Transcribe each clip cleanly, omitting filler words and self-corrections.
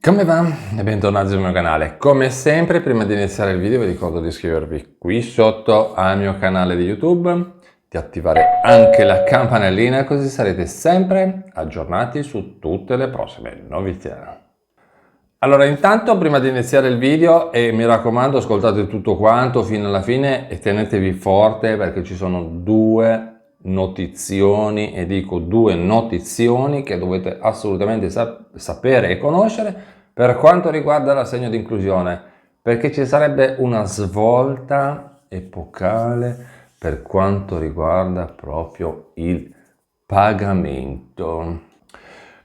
Come va? E bentornati sul mio canale. Come sempre, prima di iniziare il video vi ricordo di iscrivervi qui sotto al mio canale di YouTube, di attivare anche la campanellina così sarete sempre aggiornati su tutte le prossime novità. Allora, intanto prima di iniziare il video, mi raccomando, ascoltate tutto quanto fino alla fine e tenetevi forte perché ci sono due notizioni, e dico due notizioni che dovete assolutamente sapere e conoscere per quanto riguarda l'assegno di inclusione, perché ci sarebbe una svolta epocale per quanto riguarda proprio il pagamento.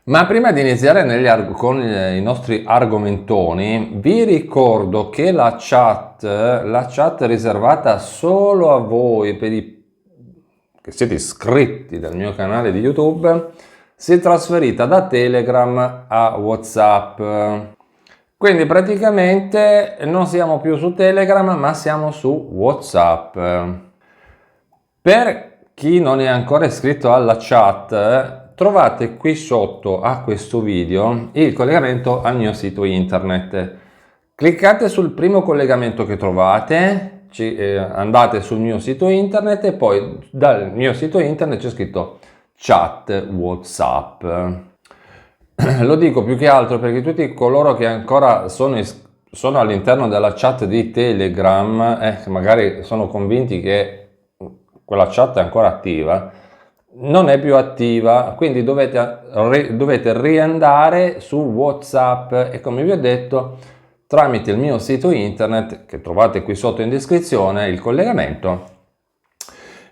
Ma prima di iniziare con i nostri argomentoni, vi ricordo che la chat riservata solo a voi, per i che siete iscritti dal mio canale di YouTube, si è trasferita da Telegram a WhatsApp. Quindi praticamente non siamo più su Telegram, ma siamo su WhatsApp. Per chi non è ancora iscritto alla chat, trovate qui sotto a questo video il collegamento al mio sito internet. Cliccate sul primo collegamento che trovate, andate sul mio sito internet e poi dal mio sito internet c'è scritto chat WhatsApp. Lo dico più che altro perché tutti coloro che ancora sono all'interno della chat di Telegram, magari sono convinti che quella chat è ancora attiva, non è più attiva, quindi dovete riandare su WhatsApp e, come vi ho detto, tramite il mio sito internet, che trovate qui sotto in descrizione, il collegamento,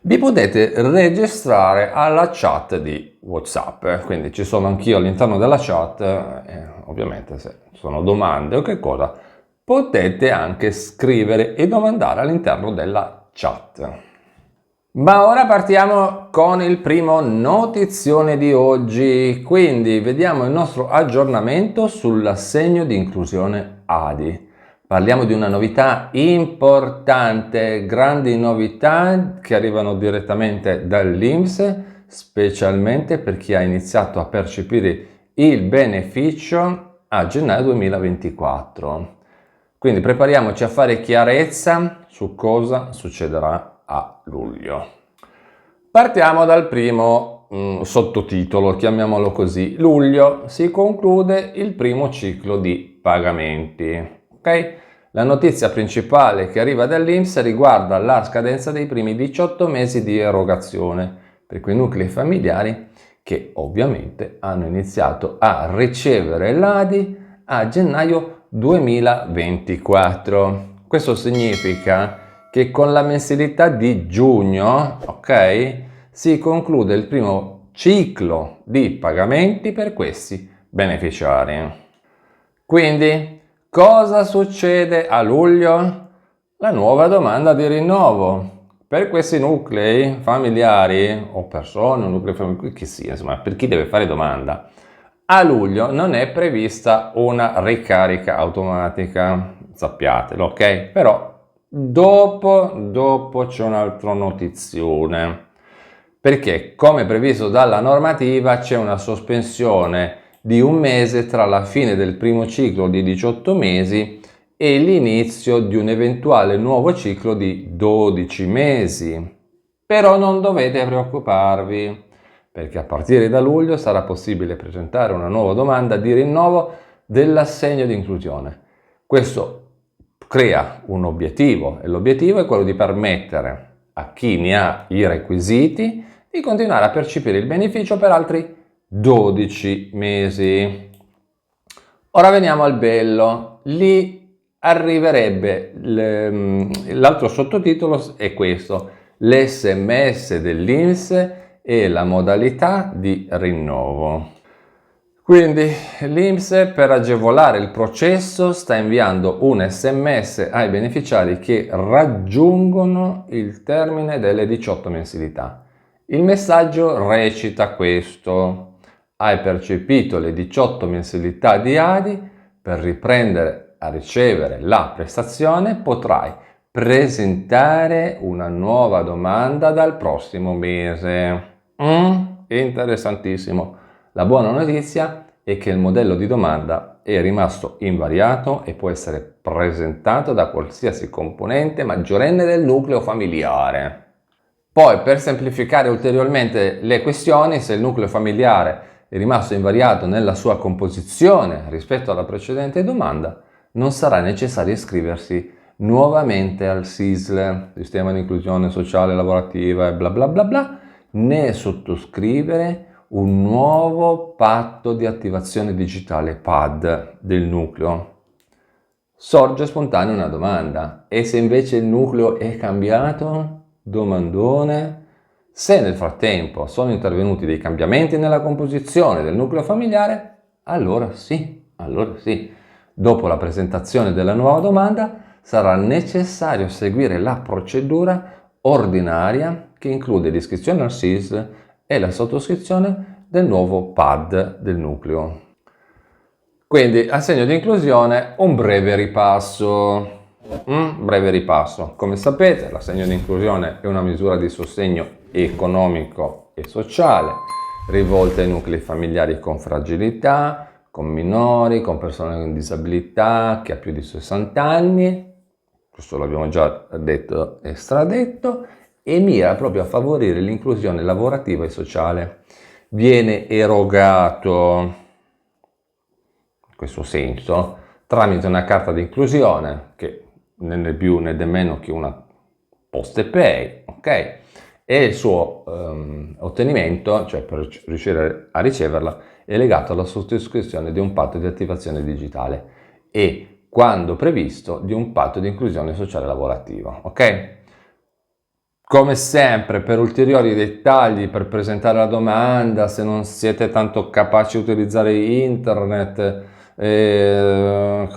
vi potete registrare alla chat di WhatsApp. Quindi ci sono anch'io all'interno della chat, ovviamente se sono domande o che cosa, potete anche scrivere e domandare all'interno della chat. Ma ora partiamo con il primo notizione di oggi, quindi vediamo il nostro aggiornamento sull'assegno di inclusione ADI. Parliamo di una novità importante, grandi novità che arrivano direttamente dall'INPS, specialmente per chi ha iniziato a percepire il beneficio a gennaio 2024. Quindi prepariamoci a fare chiarezza su cosa succederà a luglio. Partiamo dal primo sottotitolo, chiamiamolo così. Luglio si conclude il primo ciclo di pagamenti. Okay? La notizia principale che arriva dall'INPS riguarda la scadenza dei primi 18 mesi di erogazione per quei nuclei familiari che ovviamente hanno iniziato a ricevere l'ADI a gennaio 2024. Questo significa che con la mensilità di giugno, ok, si conclude il primo ciclo di pagamenti per questi beneficiari. Quindi, cosa succede a luglio? La nuova domanda di rinnovo. Per questi nuclei familiari o persone, o nuclei familiari, che sia, insomma, per chi deve fare domanda, a luglio non è prevista una ricarica automatica, sappiatelo, ok? Però dopo c'è un'altra notizione, perché come previsto dalla normativa c'è una sospensione di un mese tra la fine del primo ciclo di 18 mesi e l'inizio di un eventuale nuovo ciclo di 12 mesi. Però non dovete preoccuparvi, perché a partire da luglio sarà possibile presentare una nuova domanda di rinnovo dell'assegno di inclusione. Questo crea un obiettivo, e l'obiettivo è quello di permettere a chi ne ha i requisiti di continuare a percepire il beneficio per altri 12 mesi. Ora veniamo al bello. Lì arriverebbe l'altro sottotitolo, è questo: l'SMS dell'INPS e la modalità di rinnovo. Quindi l'INPS, per agevolare il processo, sta inviando un SMS ai beneficiari che raggiungono il termine delle 18 mensilità. Il messaggio recita questo: hai percepito le 18 mensilità di ADI, per riprendere a ricevere la prestazione potrai presentare una nuova domanda dal prossimo mese. Interessantissimo. La buona notizia è che il modello di domanda è rimasto invariato e può essere presentato da qualsiasi componente maggiorenne del nucleo familiare. Poi, per semplificare ulteriormente le questioni, se il nucleo familiare è rimasto invariato nella sua composizione rispetto alla precedente domanda, non sarà necessario iscriversi nuovamente al SISL, Sistema di Inclusione Sociale e Lavorativa e bla bla bla bla, né sottoscrivere un nuovo patto di attivazione digitale PAD del nucleo. Sorge spontanea una domanda: e se invece il nucleo è cambiato? Domandone. Se nel frattempo sono intervenuti dei cambiamenti nella composizione del nucleo familiare, allora sì. Dopo la presentazione della nuova domanda sarà necessario seguire la procedura ordinaria che include l'iscrizione al SISL e la sottoscrizione del nuovo PAD del nucleo. Quindi, a segno di inclusione, un breve ripasso. Come sapete, l'assegno di inclusione è una misura di sostegno economico e sociale rivolta ai nuclei familiari con fragilità, con minori, con persone con disabilità, chi ha più di 60 anni, questo l'abbiamo già detto e stradetto, e mira proprio a favorire l'inclusione lavorativa e sociale. Viene erogato, in questo senso, tramite una carta di inclusione che né più né meno che una Postepay, ok? E il suo ottenimento, cioè per riuscire a riceverla, è legato alla sottoscrizione di un patto di attivazione digitale e, quando previsto, di un patto di inclusione sociale lavorativa, ok? Come sempre, per ulteriori dettagli, per presentare la domanda, se non siete tanto capaci di utilizzare internet, se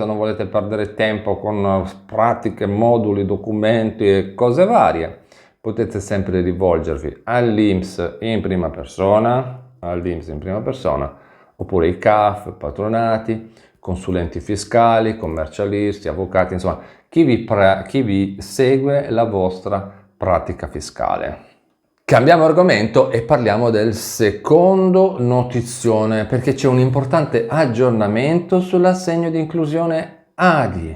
non volete perdere tempo con pratiche, moduli, documenti e cose varie, potete sempre rivolgervi all'INPS in prima persona, oppure i CAF, patronati, consulenti fiscali, commercialisti, avvocati, insomma, chi vi segue la vostra pratica fiscale. Cambiamo argomento e parliamo del secondo notizione, perché c'è un importante aggiornamento sull'assegno di inclusione ADI.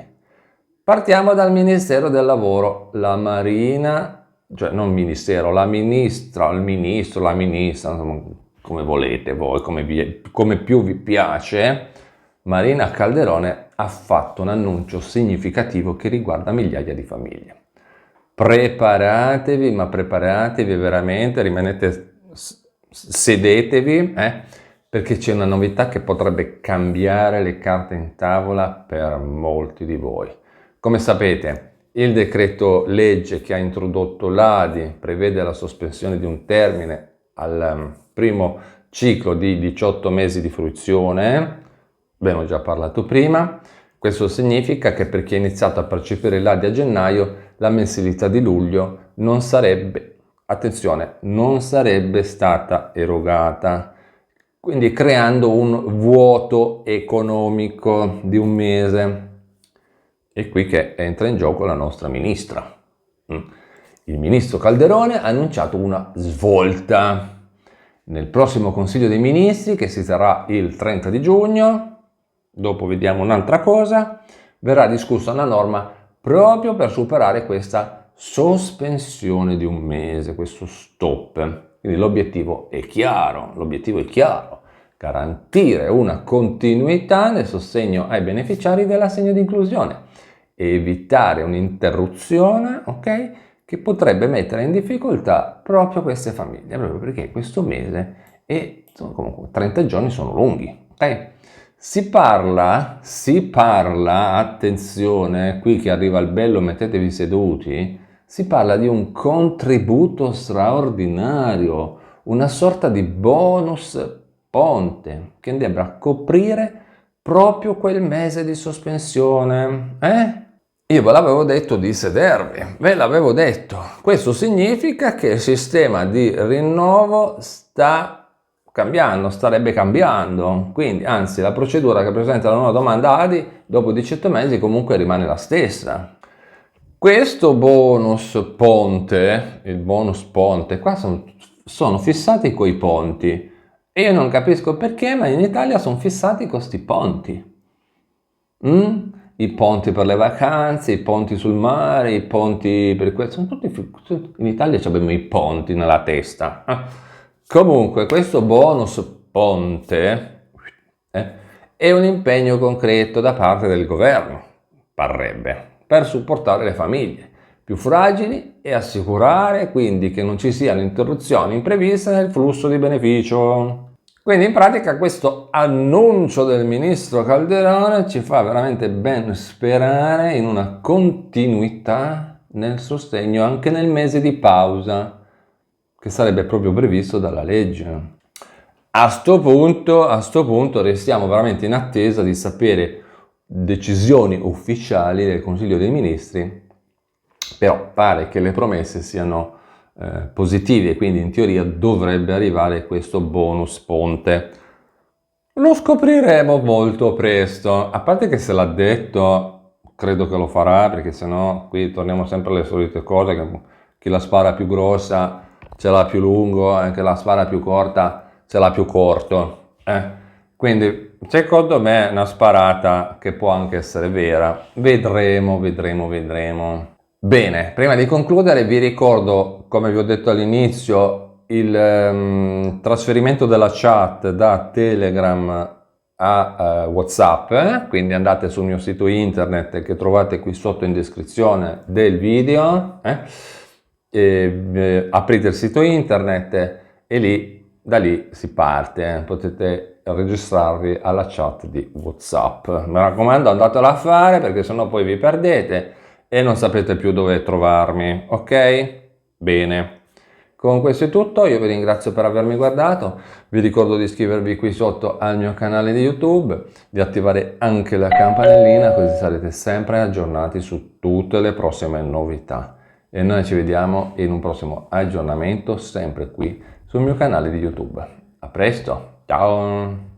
Partiamo dal Ministero del Lavoro. La Marina, cioè non Ministero, la Ministra, il Ministro, la Ministra, insomma, come volete voi, come più vi piace, Marina Calderone ha fatto un annuncio significativo che riguarda migliaia di famiglie. Preparatevi veramente, sedetevi, perché c'è una novità che potrebbe cambiare le carte in tavola per molti di voi. Come sapete, il decreto legge che ha introdotto l'ADI prevede la sospensione di un termine al primo ciclo di 18 mesi di fruizione, abbiamo già parlato prima. Questo significa che per chi ha iniziato a percepire l'ADI a gennaio, la mensilità di luglio non sarebbe stata erogata, quindi creando un vuoto economico di un mese. È qui che entra in gioco la nostra ministra. Il ministro Calderone ha annunciato una svolta. Nel prossimo Consiglio dei Ministri, che si terrà il 30 di giugno, dopo vediamo un'altra cosa, verrà discussa una norma proprio per superare questa sospensione di un mese, questo stop. Quindi l'obiettivo è chiaro, garantire una continuità nel sostegno ai beneficiari dell'assegno di inclusione, evitare un'interruzione, ok, che potrebbe mettere in difficoltà proprio queste famiglie, proprio perché questo mese e comunque 30 giorni sono lunghi, ok? Si parla, attenzione, qui che arriva il bello, mettetevi seduti, si parla di un contributo straordinario, una sorta di bonus ponte che andrebbe a coprire proprio quel mese di sospensione, Io ve l'avevo detto di sedervi, ve l'avevo detto. Questo significa che il sistema di rinnovo starebbe cambiando, quindi anzi la procedura che presenta la nuova domanda ADI dopo 18 mesi comunque rimane la stessa. Questo bonus ponte, il bonus ponte, qua sono fissati quei ponti E io non capisco perché, ma in Italia sono fissati con sti ponti. I ponti per le vacanze, i ponti sul mare, i ponti per questo. Sono tutti, in Italia abbiamo i ponti nella testa. Comunque, questo bonus ponte è un impegno concreto da parte del governo, parrebbe, per supportare le famiglie più fragili e assicurare quindi che non ci siano interruzioni impreviste nel flusso di beneficio. Quindi in pratica questo annuncio del ministro Calderone ci fa veramente ben sperare in una continuità nel sostegno anche nel mese di pausa, che sarebbe proprio previsto dalla legge. A sto punto restiamo veramente in attesa di sapere decisioni ufficiali del Consiglio dei Ministri, però pare che le promesse siano positive e quindi in teoria dovrebbe arrivare questo bonus ponte. Lo scopriremo molto presto, a parte che se l'ha detto credo che lo farà, perché sennò qui torniamo sempre alle solite cose, che chi la spara più grossa ce l'ha più lungo, e anche la spara più corta ce l'ha più corto. Quindi secondo me è una sparata che può anche essere vera. Vedremo. Bene, prima di concludere vi ricordo, come vi ho detto all'inizio, il trasferimento della chat da Telegram a WhatsApp, quindi andate sul mio sito internet che trovate qui sotto in descrizione del video, aprite il sito internet e da lì si parte, potete registrarvi alla chat di WhatsApp. Mi raccomando, andatela a fare perché sennò poi vi perdete e non sapete più dove trovarmi, ok? Bene. Con questo è tutto, io vi ringrazio per avermi guardato, vi ricordo di iscrivervi qui sotto al mio canale di YouTube, di attivare anche la campanellina così sarete sempre aggiornati su tutte le prossime novità. E noi ci vediamo in un prossimo aggiornamento sempre qui sul mio canale di YouTube. A presto, ciao!